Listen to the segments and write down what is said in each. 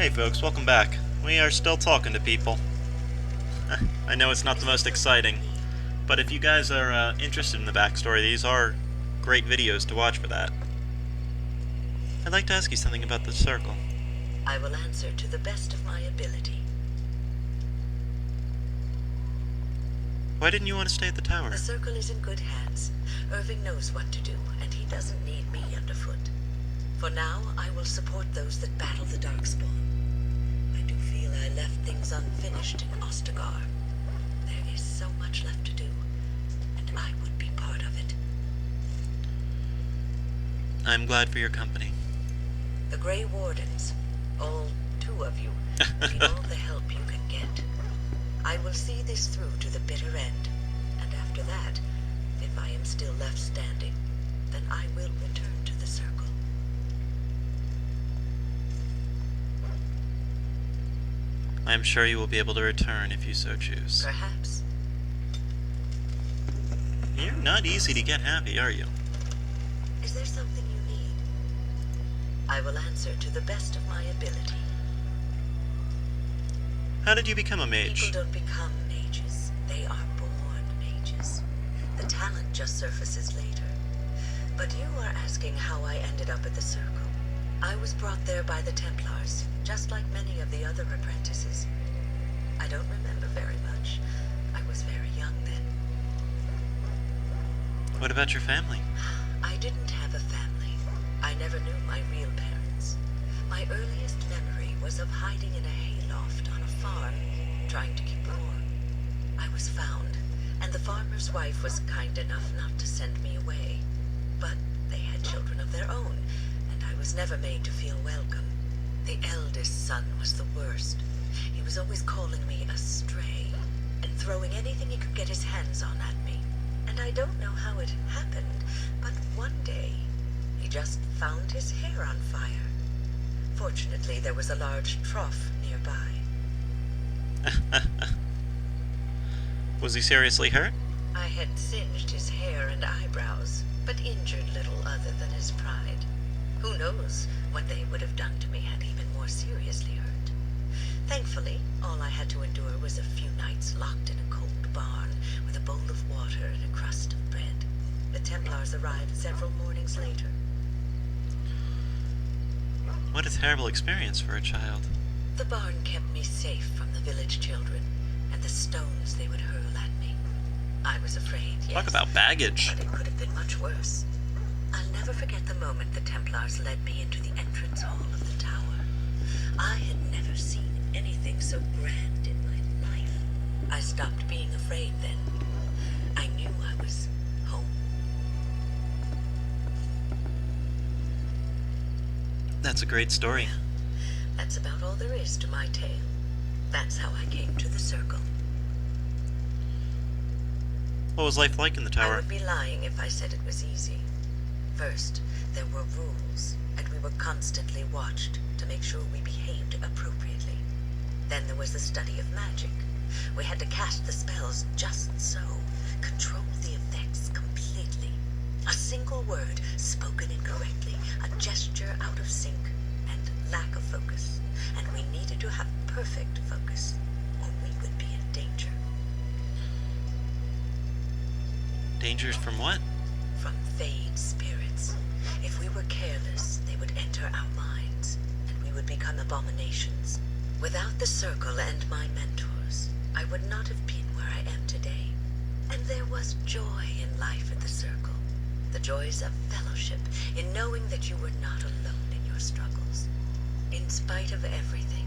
Hey folks, welcome back. We are still talking to people. I know it's not the most exciting, but if you guys are interested in the backstory, these are great videos to watch for that. I'd like to ask you something about the circle. I will answer to the best of my ability. Why didn't you want to stay at the tower? The circle is in good hands. Irving knows what to do, and he doesn't need me underfoot. For now, I will support those that battle the Darkspawn. I do feel I left things unfinished in Ostagar. There is so much left to do, and I would be part of it. I'm glad for your company. The Grey Wardens, all 2 of you, need all the help you can get. I will see this through to the bitter end, and after that, if I am still left standing, then I will return to the circle. I'm sure you will be able to return if you so choose. Perhaps. You're not easy to get happy, are you? Is there something you need? I will answer to the best of my ability. How did you become a mage? People don't become mages. They are born mages. The talent just surfaces later. But you are asking how I ended up at the circle. I was brought there by the Templars, just like many of the other apprentices. I don't remember very much. I was very young then. What about your family? I didn't have a family. I never knew my real parents. My earliest memory was of hiding in a hayloft on a farm, trying to keep warm. I was found, and the farmer's wife was kind enough not to send me away. But they had children of their own, and I was never made to feel welcome. The eldest son was the worst. He was always calling me a stray, and throwing anything he could get his hands on at me. And I don't know how it happened, but one day, he just found his hair on fire. Fortunately, there was a large trough nearby. Was he seriously hurt? I had singed his hair and eyebrows, but injured little other than his pride. Who knows what they would have done to me had he been more seriously hurt. Thankfully, all I had to endure was a few nights locked in a cold barn with a bowl of water and a crust of bread. The Templars arrived several mornings later. What a terrible experience for a child. The barn kept me safe from the village children and the stones they would hurl at me. I was afraid, yes. Talk about baggage. But it could have been much worse. I'll never forget the moment the Templars led me into the entrance hall of the tower. I had never seen anything so grand in my life. I stopped being afraid then. I knew I was home. That's a great story. That's about all there is to my tale. That's how I came to the circle. What was life like in the I tower? would be lying if I said it was easy. First, there were rules, and we were constantly watched to make sure we behaved appropriately. Then there was the study of magic. We had to cast the spells just so, control the effects completely. A single word spoken incorrectly, a gesture out of sync, and lack of focus. And we needed to have perfect focus, or we would be in danger. Dangers from what? From Fade spirits. If we were careless, they would enter our minds, and we would become abominations. Without the circle and my mentors, I would not have been where I am today. And there was joy in life at the circle. The joys of fellowship, in knowing that you were not alone in your struggles. In spite of everything,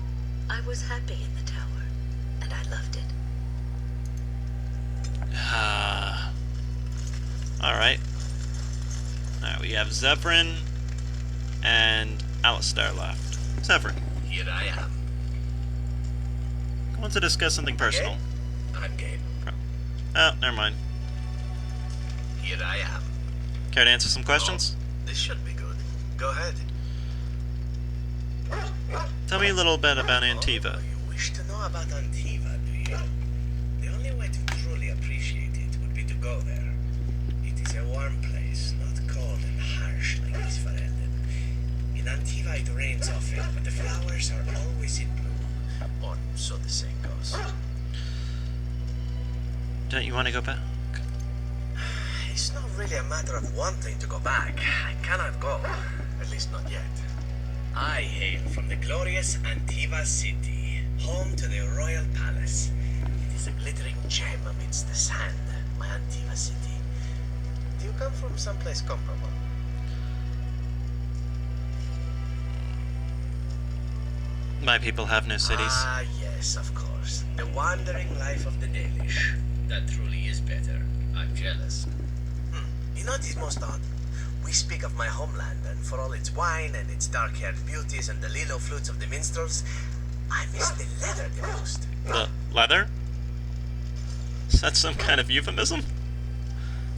I was happy in the tower, and I loved it. Alright. Alright, we have Zevran and Alistair left. Zevran, Here I am. I want to discuss something personal. Game? I'm game. Oh, never mind. Here I am. Care to answer some questions? This should be good. Go ahead. Tell me a little bit about Antiva. Oh, you wish to know about Antiva, do you? The only way to truly appreciate it would be to go there. It is a warm place, not cold and harsh like this Ferelden. In Antiva it rains often, but the flowers are always so the saying goes. Don't you want to go back? It's not really a matter of wanting to go back. I cannot go. At least not yet. I hail from the glorious Antiva city, home to the royal palace. It is a glittering gem amidst the sand, my Antiva city. Do you come from someplace comparable? My people have no cities. Ah, yes, of course. The wandering life of the Dalish. That truly is better. I'm jealous. You know what is most odd? We speak of my homeland, and for all its wine and its dark-haired beauties and the lilo flutes of the minstrels, I miss the leather the most. The leather? Is that some kind of euphemism?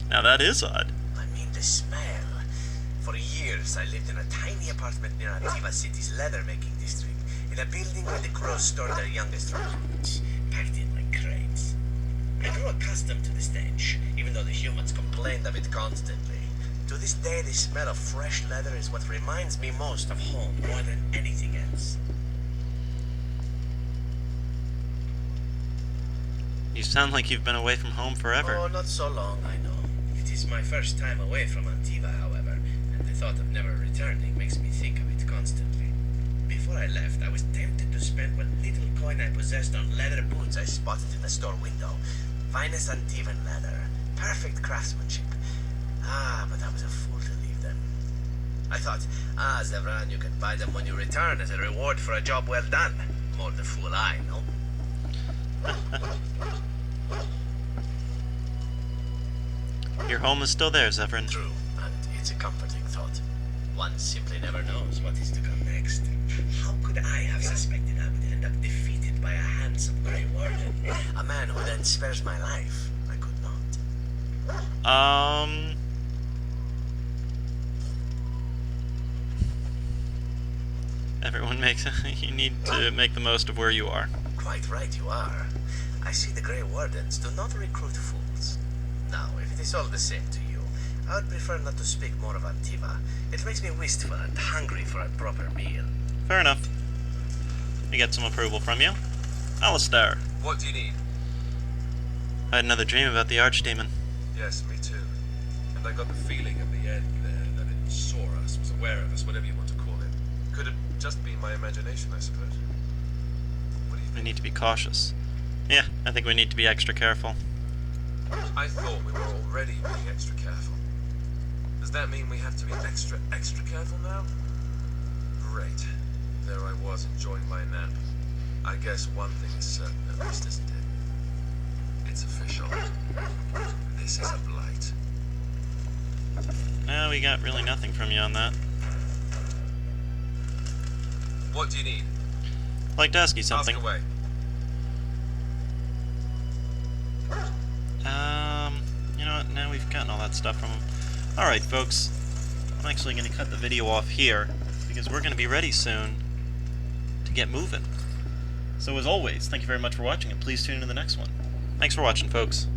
Now that is odd. I mean the smell. For years, I lived in a tiny apartment near Antiva City's leather-making district, in a building where the crows stored their youngest recruits, packed in like crates. I grew accustomed to the stench, even though the humans complained of it constantly. To this day, the smell of fresh leather is what reminds me most of home, more than anything else. You sound like you've been away from home forever. Oh, not so long, I know. It is my first time away from Antiva, however, and the thought of never returning makes me think of it constantly. Before I left, I was tempted to spend what little coin I possessed on leather boots I spotted in the store window. Finest Antivan leather, perfect craftsmanship. Ah, but I was a fool to leave them. I thought, Zevran, you can buy them when you return as a reward for a job well done. More the fool I, no? Your home is still there, Zevran. True, and it's a comforting thought. One simply never knows what is to come next. How could I have suspected I would end up defeated by a handsome Grey Warden? A man who then spares my life? I could not. Everyone makes... you need to make the most of where you are. Quite right you are. I see the Grey Wardens do not recruit fools. Now, if it is all the same to you, I would prefer not to speak more of Antiva. It makes me wistful and hungry for a proper meal. Fair enough. We get some approval from you. Alistair. What do you need? I had another dream about the Archdemon. Yes, me too. And I got the feeling at the end there that it saw us, was aware of us, whatever you want to call it. Could have just been my imagination, I suppose. What do you We think? need to be cautious. Yeah, I think we need to be extra careful. I thought we were already being extra careful. Does that mean we have to be extra careful now? Great. There I was, enjoying my nap. I guess one thing is certain, at least, isn't it? It's official. This is a blight. No, we got really nothing from you on that. What do you need? I'd like to ask you something. Ask away. You know what? Now we've gotten all that stuff from him. Alright, folks. I'm actually going to cut the video off here, because we're going to be ready soon to get moving. So as always, thank you very much for watching, and please tune in to the next one. Thanks for watching, folks.